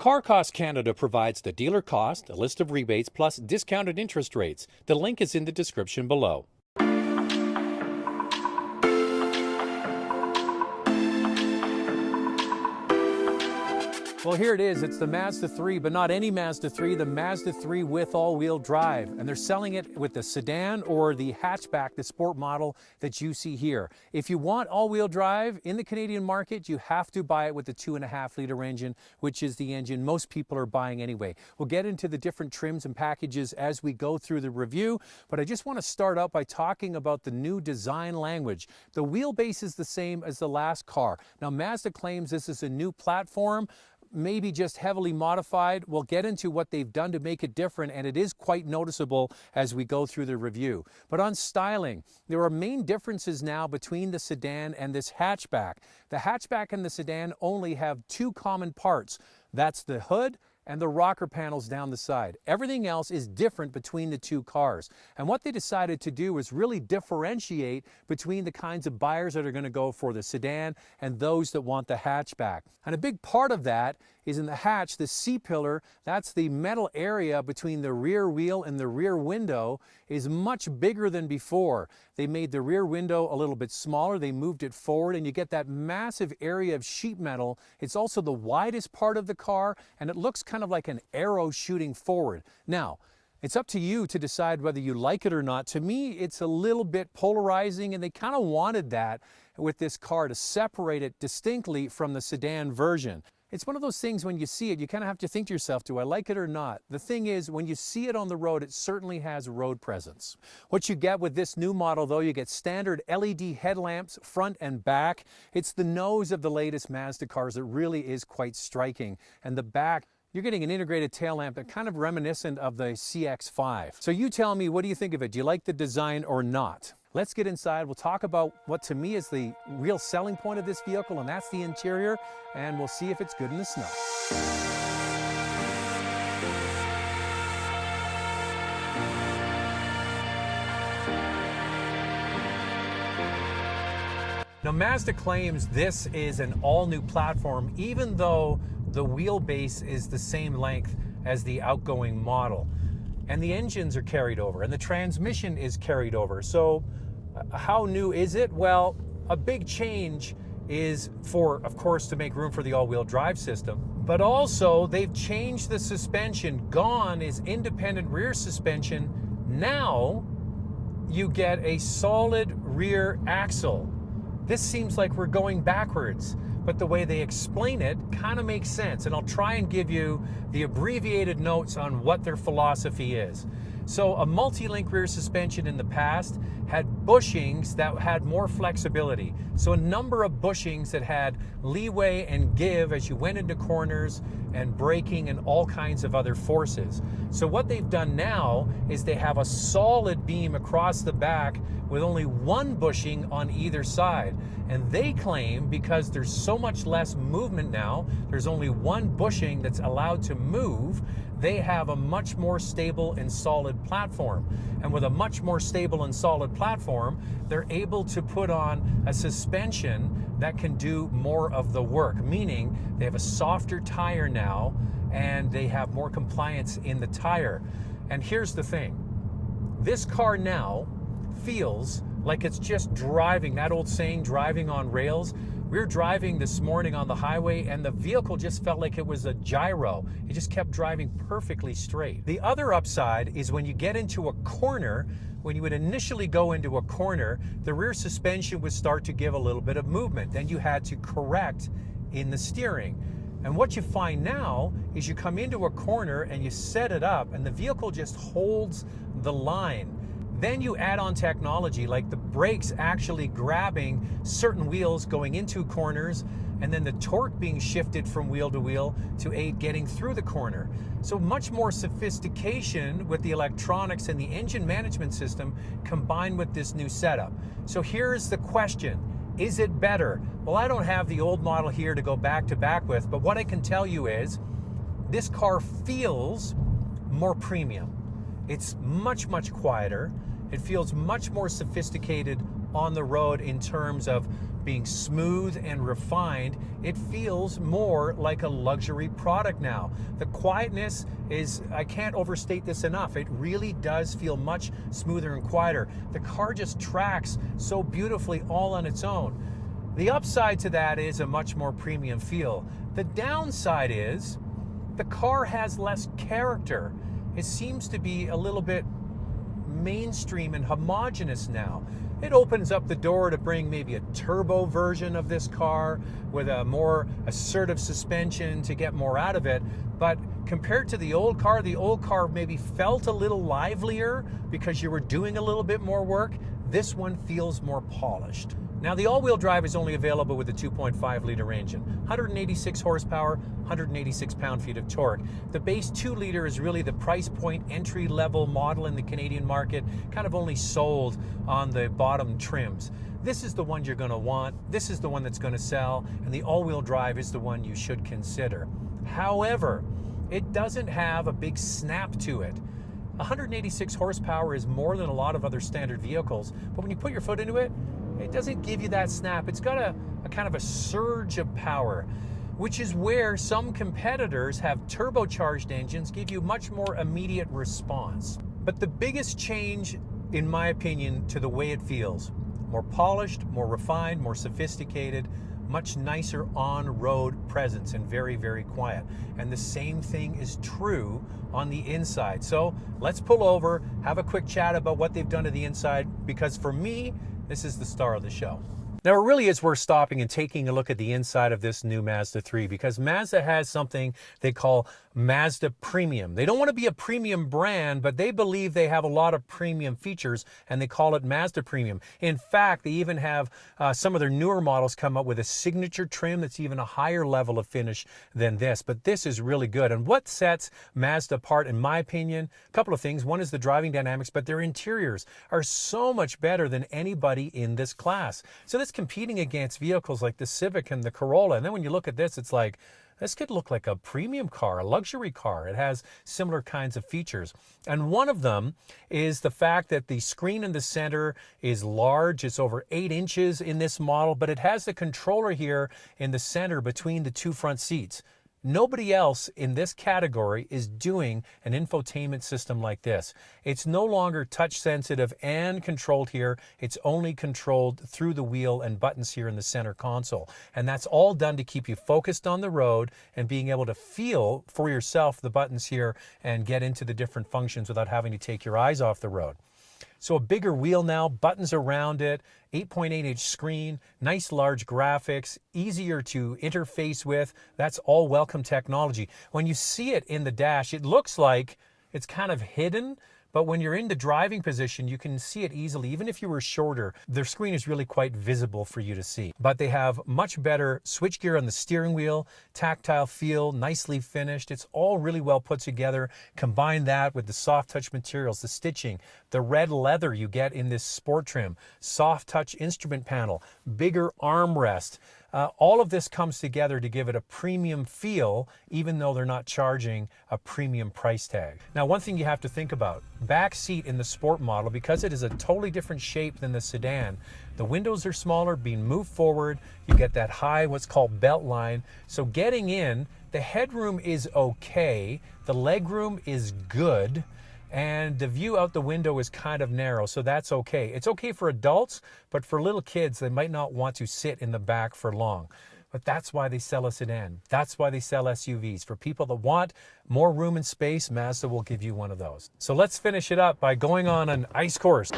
Car Cost Canada provides the dealer cost, a list of rebates, plus discounted interest rates. The link is in the description below. Well, here it is. It's the Mazda 3, but not any Mazda 3, the Mazda 3 with all-wheel drive. And they're selling it with the sedan or the hatchback, the sport model that you see here. If you want all-wheel drive in the Canadian market, you have to buy it with the 2.5-liter engine, which is the engine most people are buying anyway. We'll get into the different trims and packages as we go through the review, but I just want to start out by talking about the new design language. The wheelbase is the same as the last car. Now, Mazda claims this is a new platform, maybe just heavily modified. We'll get into what they've done to make it different, and it is quite noticeable as we go through the review. But on styling, there are main differences now between the sedan and this hatchback. The hatchback and the sedan only have two common parts. That's the hood and the rocker panels down the side. Everything else is different between the two cars. And what they decided to do is really differentiate between the kinds of buyers that are going to go for the sedan and those that want the hatchback. And a big part of that is in the hatch, the C-pillar, that's the metal area between the rear wheel and the rear window, is much bigger than before. They made the rear window a little bit smaller, they moved it forward, and you get that massive area of sheet metal. It's also the widest part of the car, and it looks kind of like an arrow shooting forward. Now, it's up to you to decide whether you like it or not. To me, it's a little bit polarizing, and they kind of wanted that with this car to separate it distinctly from the sedan version. It's one of those things when you see it, you kind of have to think to yourself, do I like it or not? The thing is, when you see it on the road, it certainly has road presence. What you get with this new model, though, you get standard LED headlamps, front and back. It's the nose of the latest Mazda cars that really is quite striking. And the back, you're getting an integrated tail lamp that kind of reminiscent of the CX-5. So you tell me, what do you think of it? Do you like the design or not? Let's get inside. We'll talk about what to me is the real selling point of this vehicle, and that's the interior, and we'll see if it's good in the snow. Now, Mazda claims this is an all-new platform, even though the wheelbase is the same length as the outgoing model. And the engines are carried over, and the transmission is carried over. So how new is it? Well, a big change is of course, to make room for the all-wheel drive system, but also they've changed the suspension. Gone is independent rear suspension. Now you get a solid rear axle. This seems like we're going backwards, but the way they explain it kind of makes sense. And I'll try and give you the abbreviated notes on what their philosophy is. So a multi-link rear suspension in the past had bushings that had more flexibility. So a number of bushings that had leeway and give as you went into corners and braking and all kinds of other forces. So what they've done now is they have a solid beam across the back with only one bushing on either side. And they claim because there's so much less movement now, there's only one bushing that's allowed to move, they have a much more stable and solid platform. And with a much more stable and solid platform, they're able to put on a suspension that can do more of the work, meaning they have a softer tire now and they have more compliance in the tire. And here's the thing, this car now feels like it's just driving, that old saying, driving on rails. We were driving this morning on the highway and the vehicle just felt like it was a gyro. It just kept driving perfectly straight. The other upside is when you get into a corner, when you would initially go into a corner, the rear suspension would start to give a little bit of movement. Then you had to correct in the steering. And what you find now is you come into a corner and you set it up and the vehicle just holds the line. Then you add on technology like the brakes actually grabbing certain wheels going into corners, and then the torque being shifted from wheel to wheel to aid getting through the corner. So much more sophistication with the electronics and the engine management system combined with this new setup. So here's the question, is it better? Well, I don't have the old model here to go back to back with, but what I can tell you is this car feels more premium. It's much, much quieter. It feels much more sophisticated on the road in terms of being smooth and refined, it feels more like a luxury product now. The quietness is, I can't overstate this enough, it really does feel much smoother and quieter. The car just tracks so beautifully all on its own. The upside to that is a much more premium feel. The downside is the car has less character. It seems to be a little bit mainstream and homogenous now. It opens up the door to bring maybe a turbo version of this car with a more assertive suspension to get more out of it. But compared to the old car maybe felt a little livelier because you were doing a little bit more work. This one feels more polished. Now, the all-wheel drive is only available with the 2.5-liter engine, 186 horsepower, 186 pound-feet of torque. The base 2-liter is really the price point entry-level model in the Canadian market, kind of only sold on the bottom trims. This is the one you're going to want, this is the one that's going to sell, and the all-wheel drive is the one you should consider. However, it doesn't have a big snap to it. 186 horsepower is more than a lot of other standard vehicles, but when you put your foot into it, it doesn't give you that snap. It's got a kind of a surge of power, which is where some competitors have turbocharged engines give you much more immediate response. But the biggest change, in my opinion, to the way it feels, more polished, more refined, more sophisticated, much nicer on-road presence, and very, very quiet. And the same thing is true on the inside. So let's pull over, have a quick chat about what they've done to the inside, because for me, this is the star of the show. Now, it really is worth stopping and taking a look at the inside of this new Mazda 3, because Mazda has something they call Mazda Premium. They don't want to be a premium brand, but they believe they have a lot of premium features, and they call it Mazda Premium. In fact, they even have some of their newer models come up with a signature trim that's even a higher level of finish than this. But this is really good. And what sets Mazda apart, in my opinion, a couple of things. One is the driving dynamics, but their interiors are so much better than anybody in this class. So this competing against vehicles like the Civic and the Corolla. And then when you look at this, it's like, this could look like a premium car, a luxury car. It has similar kinds of features. And one of them is the fact that the screen in the center is large. It's over 8 inches in this model, but it has the controller here in the center between the two front seats. Nobody else in this category is doing an infotainment system like this. It's no longer touch sensitive and controlled here. It's only controlled through the wheel and buttons here in the center console. And that's all done to keep you focused on the road and being able to feel for yourself the buttons here and get into the different functions without having to take your eyes off the road. So a bigger wheel now, buttons around it, 8.8-inch screen, nice large graphics, easier to interface with. That's all welcome technology. When you see it in the dash, it looks like it's kind of hidden, but when you're in the driving position, you can see it easily. Even if you were shorter, their screen is really quite visible for you to see. But they have much better switchgear on the steering wheel, tactile feel, nicely finished. It's all really well put together. Combine that with the soft touch materials, the stitching, the red leather you get in this sport trim, soft touch instrument panel, bigger armrest. All of this comes together to give it a premium feel, even though they're not charging a premium price tag. Now, one thing you have to think about, back seat in the sport model, because it is a totally different shape than the sedan, the windows are smaller, being moved forward, you get that high, what's called belt line. So getting in, the headroom is okay, the legroom is good, and the view out the window is kind of narrow, so that's okay. It's okay for adults, but for little kids, they might not want to sit in the back for long. But that's why they sell a sedan. That's why they sell SUVs. For people that want more room and space, Mazda will give you one of those. So let's finish it up by going on an ice course.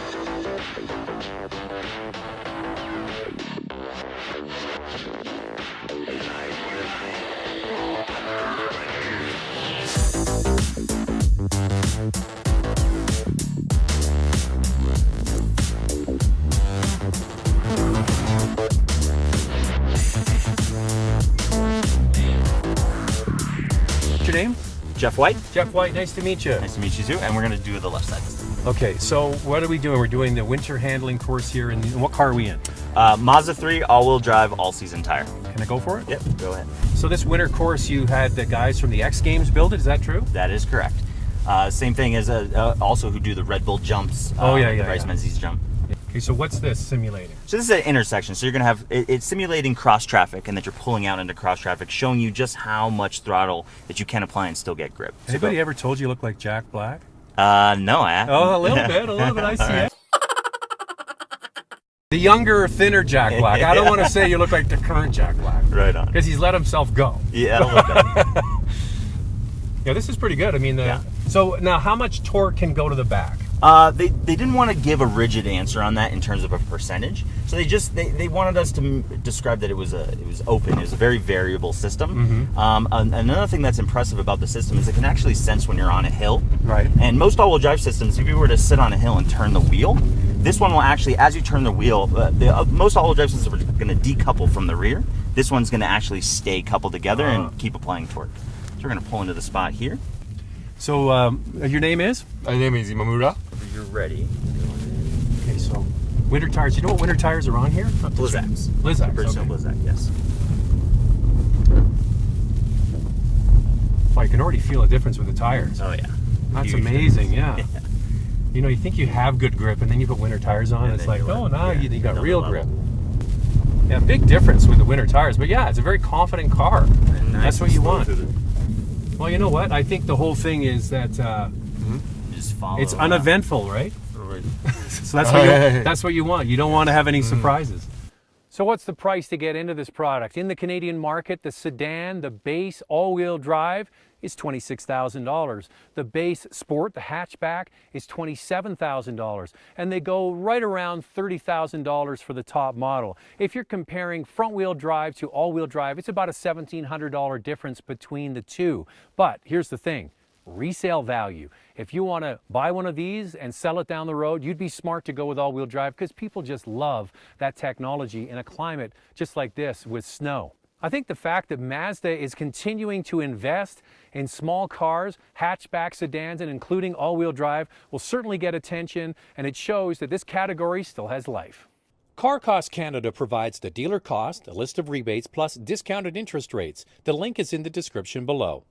Your name? Jeff White. Jeff White, nice to meet you. Nice to meet you too. And we're going to do the left side. Okay, so what are we doing? We're doing the winter handling course here, and what car are we in? Mazda 3 all-wheel drive, all-season tire. Can I go for it? Yep, go ahead. So this winter course, you had the guys from the X Games build it, is that true? That is correct. Same thing as also who do the Red Bull jumps. The Bryce Menzies jump. Okay, so what's this simulating? So this is an intersection. So you're going to have, it's simulating cross traffic, and that you're pulling out into cross traffic, showing you just how much throttle that you can apply and still get grip. Anybody ever told you look like Jack Black? No, I haven't. Oh, a little bit, I see it. The younger, thinner Jack Black. I don't want to say you look like the current Jack Black. Right on. Because he's let himself go. Yeah, a little bit. Yeah, this is pretty good. I mean, Yeah. So now how much torque can go to the back? They didn't want to give a rigid answer on that in terms of a percentage. So they wanted us to describe that it was open. It was a very variable system. Another thing that's impressive about the system is it can actually sense when you're on a hill. Right. And most all-wheel drive systems, if you were to sit on a hill and turn the wheel, this one will actually, as you turn the wheel, most all-wheel drive systems are going to decouple from the rear. This one's going to actually stay coupled together and keep applying torque. So we're going to pull into the spot here. So your name is? My name is Imamura. If you're ready. Okay, so winter tires. You know what winter tires are on here? Blizzaks. Blizzaks. Bridgestone Okay. Blizzak, yes. Well, you can already feel a difference with the tires. Oh, yeah. That's Huge amazing, difference. yeah. You know, you think you have good grip, and then you put winter tires on, and it's then like, you're oh, like, now yeah, you got another real level. grip. Yeah, big difference with the winter tires. But yeah, it's a very confident car. Nice That's what and you slow want. through the- Well, you know what? I think the whole thing is that Just follow it's around. uneventful, right? Alright. So that's what you want. You don't want to have any surprises. So what's the price to get into this product? In the Canadian market, the sedan, the base all-wheel drive is $26,000. The base sport, the hatchback, is $27,000. And they go right around $30,000 for the top model. If you're comparing front-wheel drive to all-wheel drive, it's about a $1,700 difference between the two. But here's the thing. Resale value. If you want to buy one of these and sell it down the road, you'd be smart to go with all-wheel drive because people just love that technology in a climate just like this with snow. I think the fact that Mazda is continuing to invest in small cars, hatchback sedans, and including all-wheel drive will certainly get attention, and it shows that this category still has life. Car Cost Canada provides the dealer cost, a list of rebates, plus discounted interest rates. The link is in the description below.